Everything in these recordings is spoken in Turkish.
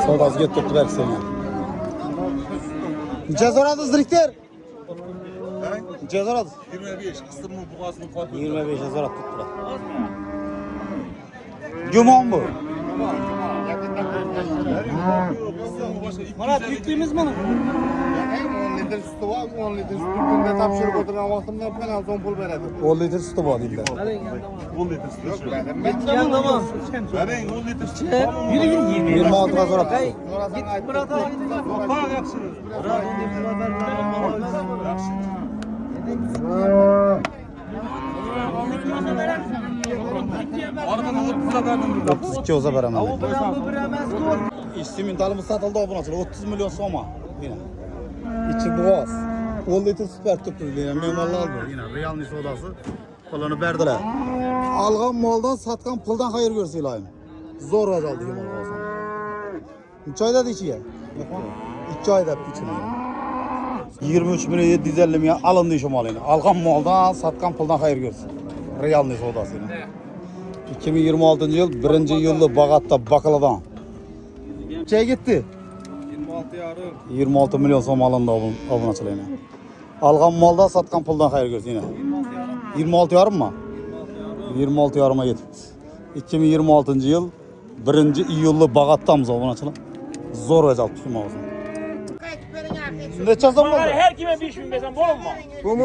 Sodası getirdi belki seni. Neçe soradınız direktör? Neçe soradınız? 25. Kıstırma boğazını fark 25'e sorat tuttular. Cumon bu. Murat yüklüğümüz mü? 10 litre sütü var, 10 litre sütü günde tapşırıp oturan vaktimde ben son pul verdim. 10 litre sütü var dediler. 10 litre sütü. Yanlamaz. Verin 10 litre sütü. Yürü yürü 26'a sorat. Git Murat'a Bak yapsınız. Aradan 30'a verdim. 32 olsa veremem. İstimin dalımız satıldı o buna. 30 milyon soma. Yine. İçi boğaz. 10 litre süper tuttu yine. Memallı aldı. Yine Real'nin sodası. Pulunu verdiler. Algan maldan satkan puldan hayır görsün ilayım. Zor aldı yine olsan. 3 ayda da içiye. 2 ayda içine. 23 milyon 750 milyon alındı işi malıyla. Algan maldan satkan puldan hayır görsün. Real'nin sodası yine. 2026 yıl 1. yıllı Bağat'ta Bakılı'dan. Şey gitti. 26 yarım. 26 milyon som alındı avun açılığına. Algan malda satkan puldan hayır görsün yine. 26 yarım mı? 26 yarıma yetip. 2026 yıl 1. yıllı Bağat'tamız avun açılığına. Zor vecel tutma olsun. Ne çazım oldu? Her kime 5000 desem olur mu? Bu mu?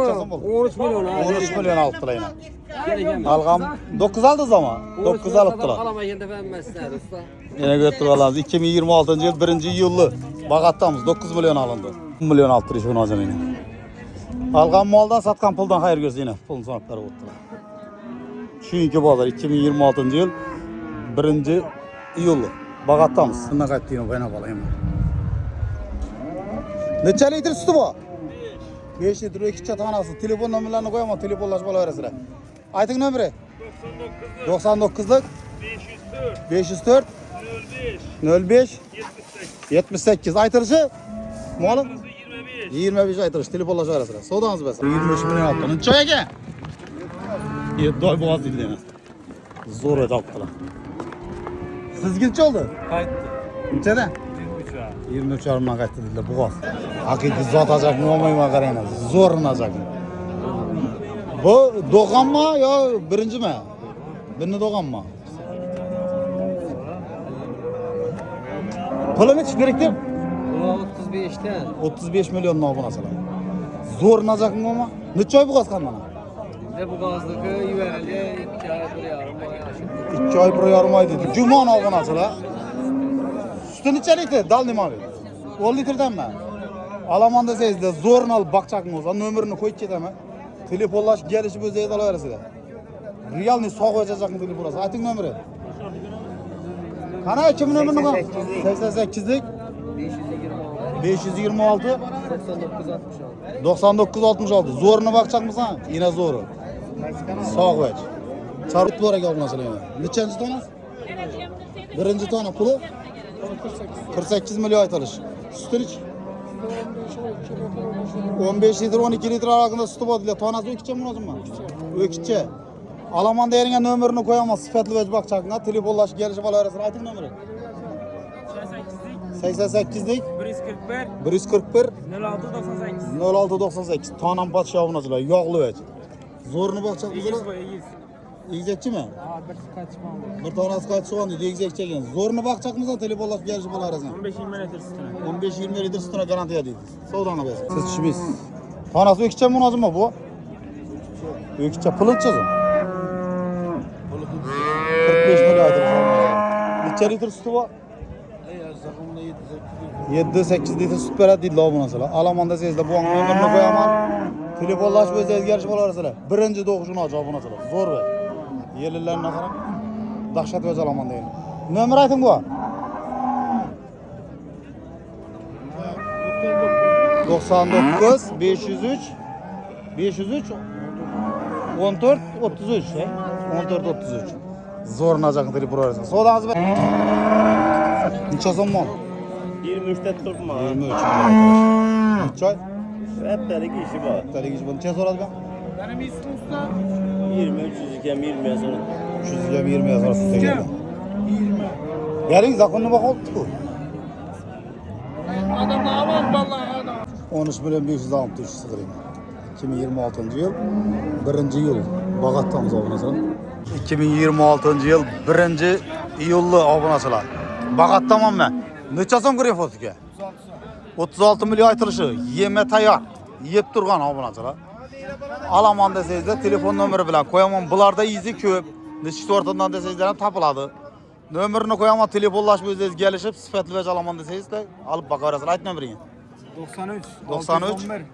13 milyon ha. 13 milyon aldılar yine. Algan 9 aldınız ama. 9 alıptılar. Alamayın da vermezler usta. Yine götürüyorlar. 2026 yıl 1. yıllı Bağat'tamız 9 milyon alındı. 10 milyon alttır iş bunu acaba yine. Algan maldan satkan puldan hayır görsün yine. Pulun sonrakları oldular. Çünkü pazar 2026 yıl 1. yıllı Bağat'tamız. Bunda kaçtığını bayına balayım. Neçe litre sütü bu? 5 litre 2 çat anası. Telefon numaralarını koyama. Telefonlaşma arasına. Aytın nömrü? 99'luk 504 05 78 aytırışı malım 25 aytırış telefonlaşma arasına. Sodanız mesela 23 milyon altının çaya gel. 7 ay boğaz değil demez. Zor et altılar. Siz gilçi oldu? Kayıttı. Neçede? 23 armağan kayıttı dediler boğaz. Hakiki zatacak mı olmayı makarayına. Zorunacak. Bu doğan mı ya birinci mi? Birini doğan mı? Pulun hiç biriktir. 35'ten. 35 milyon ne bu nasıl? Zorunacak mı ama? Neçe ay bu gaz kanmana? Ve bu gazlıkı yüverli 2 ay bir yarım ay 2 ay bir yarım ay dedi. Cuma ne bu nasıl? Sütün içe litre dal ne abi? 10 litreden mi? Alamanda seyizde zorun al bakacak mı olsa nömrünü koyup gideme. Telefonlaş gelişi bu zeyde alıverisi de. Real ne soğuk olacak mı telefonası? Aytın nömrü. Kana kimin nömrünü koy? 88'lik 526 9966 zoruna bakacak mısın? Yine zoru. Soğuk veç. Çarpıt bu araya nasıl yani? Neçenci tane? Birinci tane pulu? 48 milyon aytalış. Sütün iç? 15 litre 12 litre arasında sütü var. Tanesi ökçe mi lazım mı? Ökçe. Alamanda yerine nömrünü koyamaz. Sıfatlı veç bakacaklar. Telefonlaş gelişi falan arasında. Aytın nömrü. 88'lik 141 141 0698 0698 Tanam padşahın acılar yağlı veç. Zorunu bakacak mısın? İgzekçi mi? Bir tanesi kaç soğan dedi igzekçi eken. Zorunu bakacak mısın? Telefonlaş gelişi falan arasında. 15-20 litre sütüne garantiye dedi. Soğudan abi. Siz işimiz. Tanesi ökçe mi lazım mı bu? Ökçe pılık çözüm. 45 milyon aydır. Neçe litre sütü var? 7-8 litre süt veredi değil la bu nasıl? Alamanda sezde bu an ömrünü koyamam. Telefonlaş ve zezgerişi var arasında. Birinci doğuşunu alacak bu nasıl? Zor be. Yerlilerine kadar dahşat ve alamanda yani. Nömür aytın bu? 99 503 14 33 14 33 zorunacak dedi burası. Sodanız be. Neçe zaman? 23'te tutma. 23. Çay? Hep dedik işi var. Tabii ki bunu soradı ben. Benim ismim usta 20, 300 20 sonra. 320 yazar. 20. Gelin zakonuna bak oldu. Adam ne yapar vallahi adam. 13 milyon 560 lirayım. 2026 yıl 1. yıl Bağat'tamız abonasılar. 2026 yıl 1. iyullu abonasılar. Bağat'tamam ben. Neçe so'm ko'ryapsiz fotoga? 36 milyon aytilishi. Yeme tayyor. Yeb turgan abonasılar. Alaman desangizlar telefon nomeri bilan qo'yaman. Bularda izi ko'p. Nechi o'rtadan desangizlar ham topiladi. Nomerini qo'yaman, telefonlashib o'zingiz kelishib, sifatli va alaman desangizlar olib boqaverasizlar. Ayt nomeringni. 93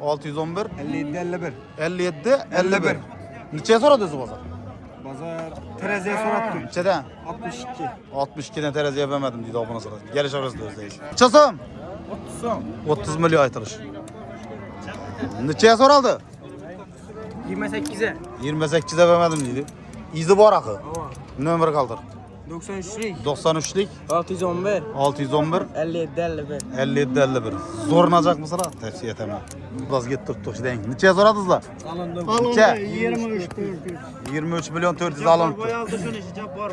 611 57 51. 57 51. Necha so'radi o'zi bozor? Bozor teraziye so'rabdi. Nechadan? 62. 62 dan teraziye bermadim deydi obunachilar. Kelishaverasizlar o'zingiz. Necha so'm? 30 so'm. 30 milyon aytilish. Necha so'raldi? 28'e. 28'e vermedim deydi. İzi bor axı. Nomer kaldır. 93'lik. 93'lik 611. 611 57 51. 57 51. Zorlanacak mısınız? Tavsiye etmem. Biraz getirip tuşlayın. Neçeye soradınızlar? Alındım. Neçe? 23 milyon 400 alınıp.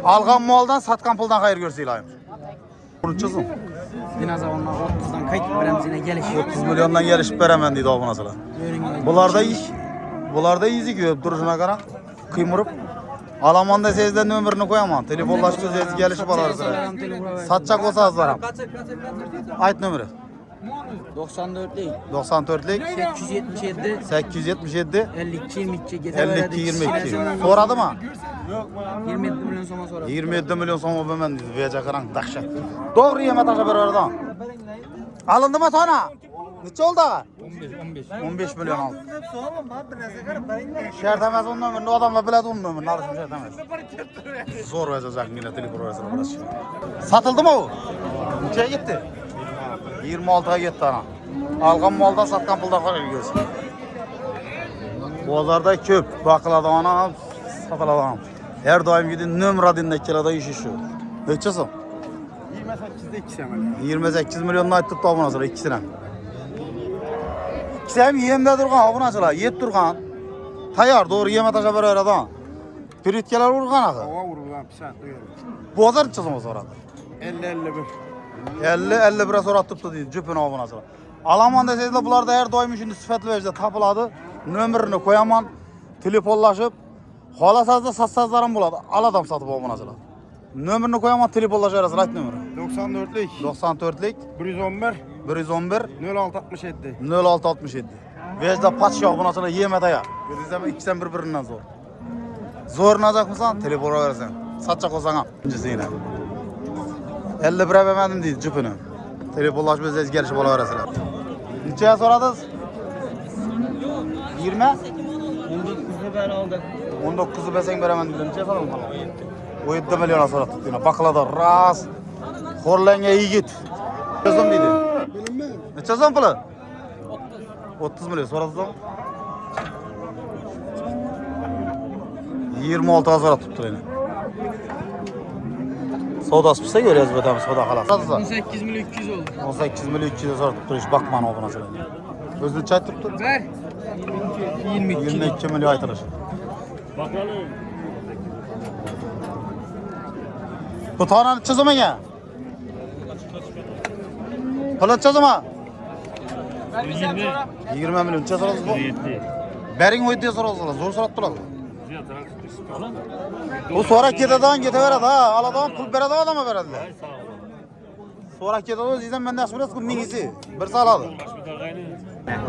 Algan maldan satkan puldan hayır görse ilayım. Bunu çözün. Dinazar onlar 30'dan kayıt veremiz yine geliş. 30 milyondan gelişip veremem deydi o bunasılar. Bularda izi görüp duruşuna kadar kıymırıp Alaman desangizlar nomerini qo'yaman. Telefonlashib o'zingiz kelishib olasizlar. Satchak olsangiz var ham. Ayt nomeri. 94'lik. 94'lik 877. 877 52 22 52 22. So'radimi? Yok. 27 milyon soma so'radi. 27 milyon so'm berman deydi. Veja qarang, dahshat. To'g'ri yema tashlab beraverdim. Alindimi tona? Necha oldi? 15 milyon oldu. Şart emas onun nomerini, odamlar biladi onun nomerini, alışım şart emas. Zo'r verecek yine telefon versin burası. Satıldı mı o? Neçeye gitti? 26'ya gitti ana. Algan maldan satkan puldan fark ediyorsun. Bozorda ko'p bakıladi ana, satıladi ana. Her daim gidin nomer dinle kirada iş şu. Neçe so'm? 28'de 2 sene. 28 milyondan ayttık da abunasılar ikisine. İkisi hem yemde durgan abunachilar, yeb turgan. Tayyor, doğru yeme tashlab beraveradi. Piritkalar urgan axı. Hava vurulgan pisat duyuyor. Bozor necha so'm so'radi? 50 51. 50 51 so'ratibdi deydi jupini abunachilar. Alaman desangizlar bularda her doim shunday sifatli vajda topiladi. Nomerini qo'yaman, telefonlashib, xohlasangiz satsangizlar ham bo'ladi. Aladam sotib abunachilar. Nomerini qo'yaman, telefonlashaverasizlar, ayt nomeri. 94'lik 94'lik 111 111 0667. 0667. Vejda podshoh bunachalar yema tayyor. Bizda ikkidan bir-biridan zo'r. Zo'rnajaqmisan? Telefon berasan. Satchaq olsang ham. Birinchisi 51 bermadim deydi jupini. Telefonlashib o'zingiz kelishib olaverasizlar. Necha so'radingiz? 20? 19'da ben aldım. 19'u bersang beraman dedi. Necha so'radingiz? 17 milyon so'ratib deydi. Baqlada ras. Xo'rlangan yigit. Necha so'm deydi? Necha so'm puli? 30 milyon so'radingiz? 26 so'ratibdi endi. Savdosi pishsa ko'ryapsiz batamiz xudo xolasa. 18 milyon 200 oldu. 18 milyon 200 so'ratibdi. Ish baqman obunachilar. O'zini aytibdi. Ver. 22. 22 milyon aytilish. Bu tanani chizimaga. Pul chizima. 20 milyon so'radingiz bu? Bering o'ydi so'radingizlar. Zo'r so'rab turadi. Bu so'rab ketadigan ketaveradi ha. Aladigan pul beradi odamga beradilar. So'rab ketadi o'zingizdan menda yaxshi bilasiz-ku mingisi. Bir saladi.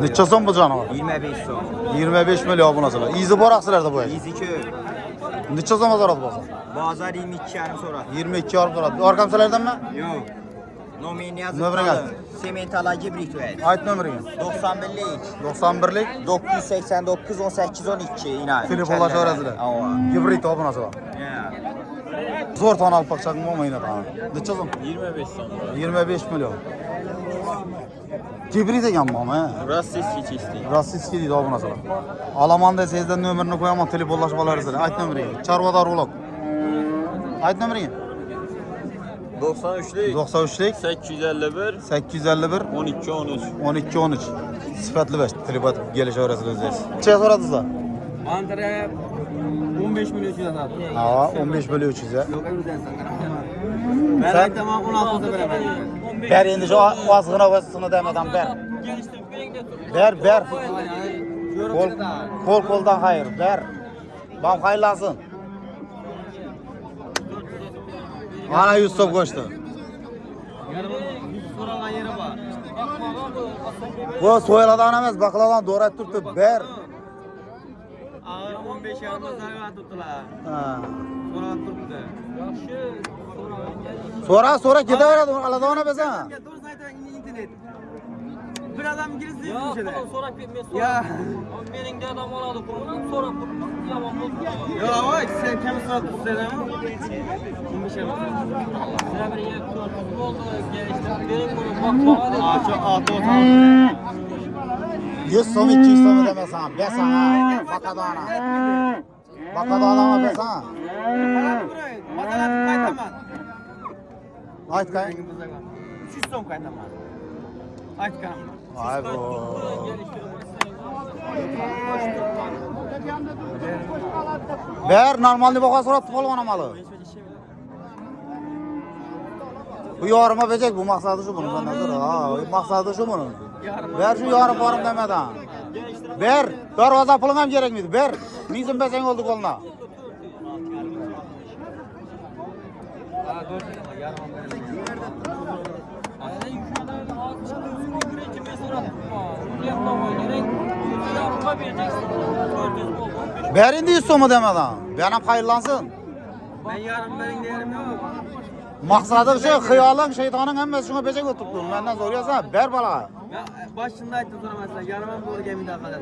Necha so'm bu janovar? 25 so'm. 25 milyon obunachilar. Izi bor axsilarda bu yerda. Izi ko'p. Necha so'm so'radi bozor? Bozor 22,5 so'radi. 22 yorib so'radi. Orqamchalardanmi? Yo'q. Nomerini yozib Nomerini qo'ydim. yaz. Sementala gibrit ver. Ayt nomeringni. 91'lik 91'lik 989 18 12 inan. telefonlashaverasizlar. Ava. Gibrit obunachilar. Zo'r ton olib boqchaqmi bo'lmaydi ha. Necha so'm? 25 so'm. 25 milyon. Gibrit ekanmi ama? Rossiyskiy chistlik. Rossiyskiy deydi obunachilar. Alaman desangizlar nomerini qo'yaman, telefonlashib olasizlar. Ayt nomeringni. Chorvador ulog. Ayt nomeringni. 93'lik 93'lik 851 851 12 13. 12 13. Sifatli baş. Telefon kelishaverasizlar o'zingiz. Necha so'radingizlar? Antalya 15 milyon lira aldı. Ha, 15 milyon 300 ya. Ben tamam 16'da beraber. Ber endi şu azgına basını demeden ber. Ber. Kol-koldan hayır, ber. Bam hayırlansın. Ana Yusuf koştu. Soralan yeri var. Bu soyladan emez, bakladan doğru tuttu, ber. Ağır 15 yarımda zarga tuttular. Ha. Sonra tuttu. Sonra gideveradi, alada ona besa. Ya doğru zaten internet. Bir adam girsin Ya içine. sonra bir Ya. Benim de adam oladı kurban sonra kurban yaman oldu. Ya ama sen kimi sonra tutsun ama. 15 yarımda. Sıra bir yer kurban oldu gelişti. Benim bunu bak bana Aa çok altı olsun. 100 so'm 200 so'm demasan, besana, bakadana. Bakadana besana. Madalat kaytaman. Ayt kay. 300 so'm kaytaman. Aytkan. Ay bu. Ber normalde baqa so'rab qolgan malı. Bu yoruma becek bu maksadı şu bunun nazar. Ha, maksadı şu bunun. Ber şu yorum borum demeden. Ber, darvaza pulum hem gerek miydi? Ber. Mizim beseng oldu koluna. Ber indi 100 so'mu demeden. Benim hayırlansın. Ben yarın benim değerim yok. Maksadı şu hıyalın şeytanın hemmesi şuna becek oturttum. Benden zor yazsa ber bala. Ya başında ayttı sonra mesela yarın doğru gemide kadar.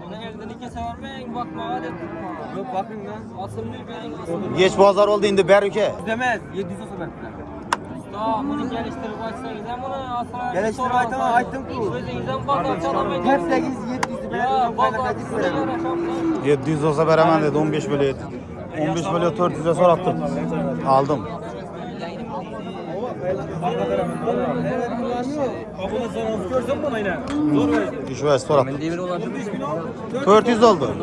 Onun elden iki severmeyin bakma adet tutma. Yok bakın lan. Asıl bir benim Geç pazar oldu indi ber ülke. Demez 700 olsa ben. Tamam bunu geliştirip açsanız hem bunu asla Geliştirip aytama ayttım ku. Özünüzden bakar çalamay. Hep 800 ben Ya kaynak bak açık veremem. 700 olsa veremem dedi 15 bölü 7. 15 bölü 400'e sorattım. Aldım. Üç ver sorattım. 400 oldu.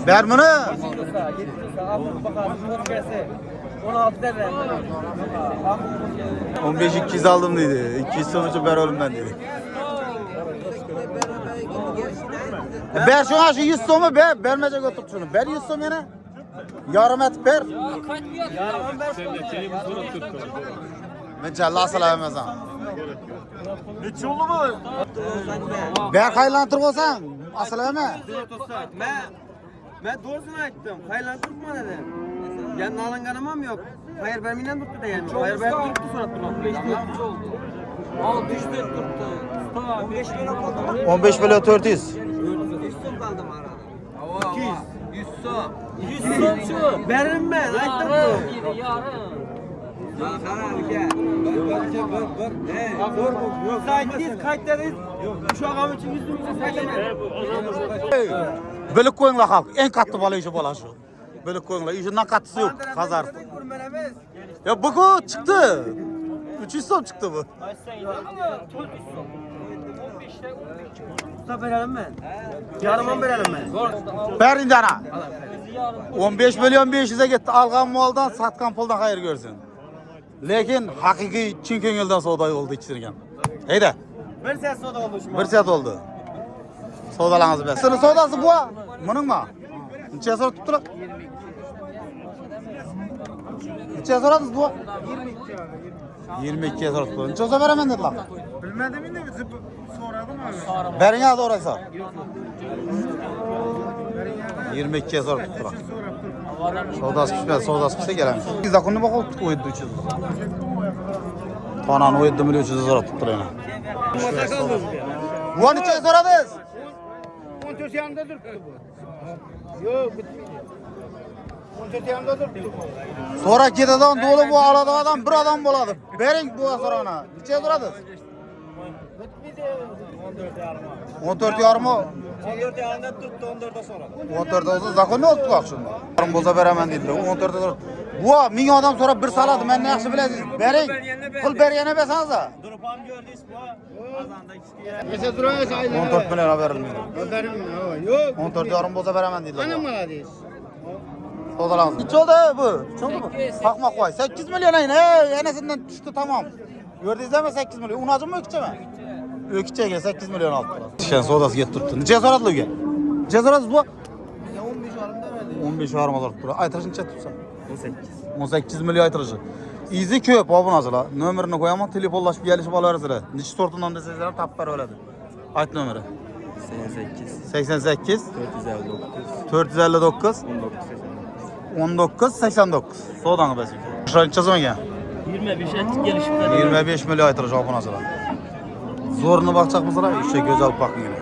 Ver bunu. 16 devre. 15 200 aldım dedi. 200 sonucu ver oğlum ben dedi. Ver şuna şu 100 somu be. Vermeyecek otur şunu. Ver 100 som yine. Yarım et ver. Ben cella salamaz ha. Neçe oldu mu? Ver kaylantır olsan. Asıl eme. Ben doğrusunu ayttım. Hayırlan tutma dedim. Yani alınganamam yok. Hayır ben minen tuttu da yani. Hayır ben tuttu sonra tuttu. 5 4 oldu. 6 3 4 tuttu. Usta 15 lira oldu. 15 bölü 400. 100 son kaldım arada. 200. 100 son. 100 son şu. Veririm ben. Ayttım bu. Yarın yarın. Saytıyız, kayıtlarız. Şu ağam için yüzümüzü saytlarız. Bölük koyunla halk. En katlı balı işi bola şu. Bölük koyunla. İşinden katlısı yok. Kazar. Ya bu çıktı. 300 som çıktı bu. Usta verelim ben. Yarım verelim ben. Ver indi ana. 15 milyon 500'e gitti. Algan maldan satkan puldan hayır görsün. Lekin hakiki çin köngülden soğuday oldu içtirgen. Heyde. Bir ses soda olmuş mu? Bir saat oldu. Soğudalanız be. Sını soğudası bu. Bunun mu? Neçeye sonra tuttular? Neçeye soradınız bu? 22'ye sonra tuttular. Neçeye sonra veremem dediler. Bilmedim yine bir zıp soradım abi. Verin ya da oraya sor. 22'ye sonra tuttular. Soğudası pişmedi, soğudası pişse gelemiş. Biz de konu bakalım tuttu 300. Tanan 17 milyon 300 sonra tuttular yine. Bu an neçeye soradınız? 14 yanında durdu bu. Yok bitmedi. 14 yanında durdu bu. Sonra gideden dolu bu aladı adam bir adam buladı. Verin bu sonra ona. Neçeye soradınız? 14 yarım o. 14 yanında tuttu 14'e sonra. 14 olsa zakon ne oldu bak şimdi? Yarım boza veremem dediler. 14'e sonra. Bu 1000 adam sonra bir saladı. Ben ne yaxşı bilesiz. Verin. Kul beriyene besanıza. Durupam gördüyüz bu. Kazanda ikiye. Mesela duraya sayılır. 14 milyona verilmedi. Öderim yok. 14 yarım boza veremem dediler. Anam aladıyız. Sodalarınız. Neçe oldu bu? Neçe oldu mu? Bakma koy. 8 milyon ayın. Enesinden düştü tamam. Gördünüz mi 8 milyon? Unacı mı ökçe mi? Ökçe gel 8 milyon aldı. Şen sodası get tuttu. Neçe soradı gel? Neçe soradı bu? 15 varımda verdi. 15 varım alır tuttu. Aytırışı neçe tutsa? 18 milyon aytırışı. İzi köp bu nazıla. Nömerini koyamam telefonlaşıp gelişip alırız. Neçe sortundan desezler tapbar öyledi. Ayt nömeri. 88 459 19 89. Soğudan besin. Şuraya neçe zaman gel? 25 et gelişimde. 25 milyon aytırışı bu nazıla. Zorunu bakacak mısınlar? İşte göz alıp bakın yine.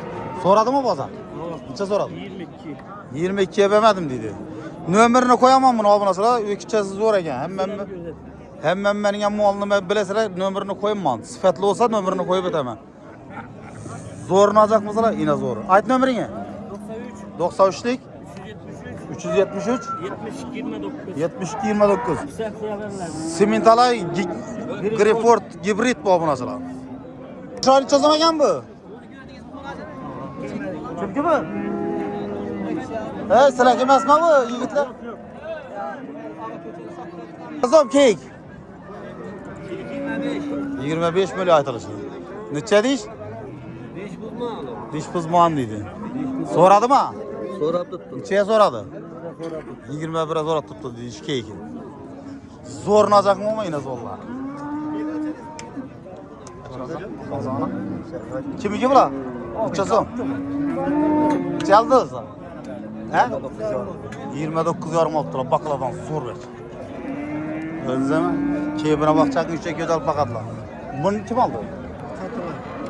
Soradı mı bazen? Neçe soradı? 22. 22'ye vermedim dedi. Nömerini koyamam bunu abuna sıra. Öküçesi zor eken. Hem benim yan mualını bilesire nömerini koyamam. Sıfatlı olsa nömerini koyup etemem. Zorunu alacak mısınlar? Yine zor. Ait nömerini? 93'lik 373 72 29 Simintalay Grifford Gibrit bu abuna sıra. Şu an içe zaman yan bu? Çünkü mü? Sıra kemez mi bu yigitler? Kızım kek. 25 milyon aytılışı. Neçe diş? Diş buzmağın dedi. Soradı mı? Sorap tuttum. Neçeye soradı? 21'e zora tuttu diş keki. Zorun alacak mı ama yine zorlar. Kimi kim la? Uçasın. Çaldınız mı? He? 29 yarım attılar. Bakladan zor ver. Öyle mi? Keyfine bakacaksın 3'e göz alıp bakatla. Bunu kim aldı?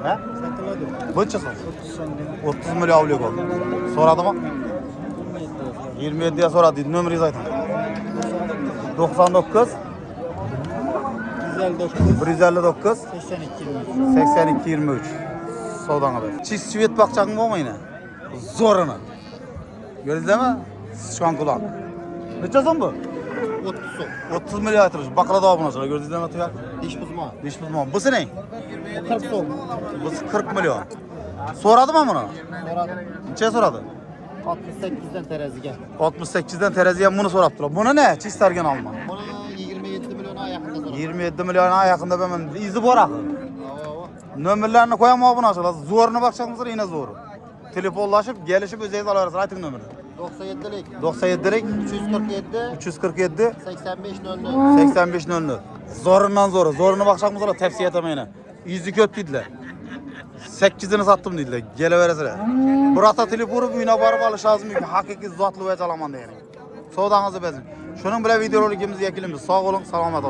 He? Bu uçasın. 30 milyon avlıyor oldu. Soradı mı? 27'ye soradı. Nömeri zaten. 99 159 82 23 Soğudan haber. Çiz çivet bakacaksın mı ama yine? Zorunu. Gördünüz mi? Sıçkan kulak. Ne çözüm bu? 30 milyon yatırış. Bakla da buna sonra gördünüz mi? Diş buzma. Diş buzma. Bu ne? 40 son. Bu 40 milyon. Soradı mı bunu? Soradı. Neçe soradı? 68'den teraziye. 68'den teraziye bunu soraptılar. Bunu ne? Çiz tergen alma. Bana 27 milyona yakında soradı. 27 milyona yakında ben izi borak. Nömerlerini koyamam buna sonra. Zoruna bakacak mısın yine zor. Telefonlaşıp gelişip özeyiz alırız. Aytın nömeri. 97'lik. 97'lik 347. 347 85 nönlü. 85 nönlü. Zorundan zoru. Zoruna bakacak mısın? Tepsiye etemeyine. Yüzü köp dediler. 8'ini sattım dediler. Geleveresine. Burata telefonu büyüne barıp alış lazım. Hakiki zatlı ve calaman değerim. Soğudanızı bezin. Şunun bile videoları ikimiz yekilim. Sağ olun, selamet olun.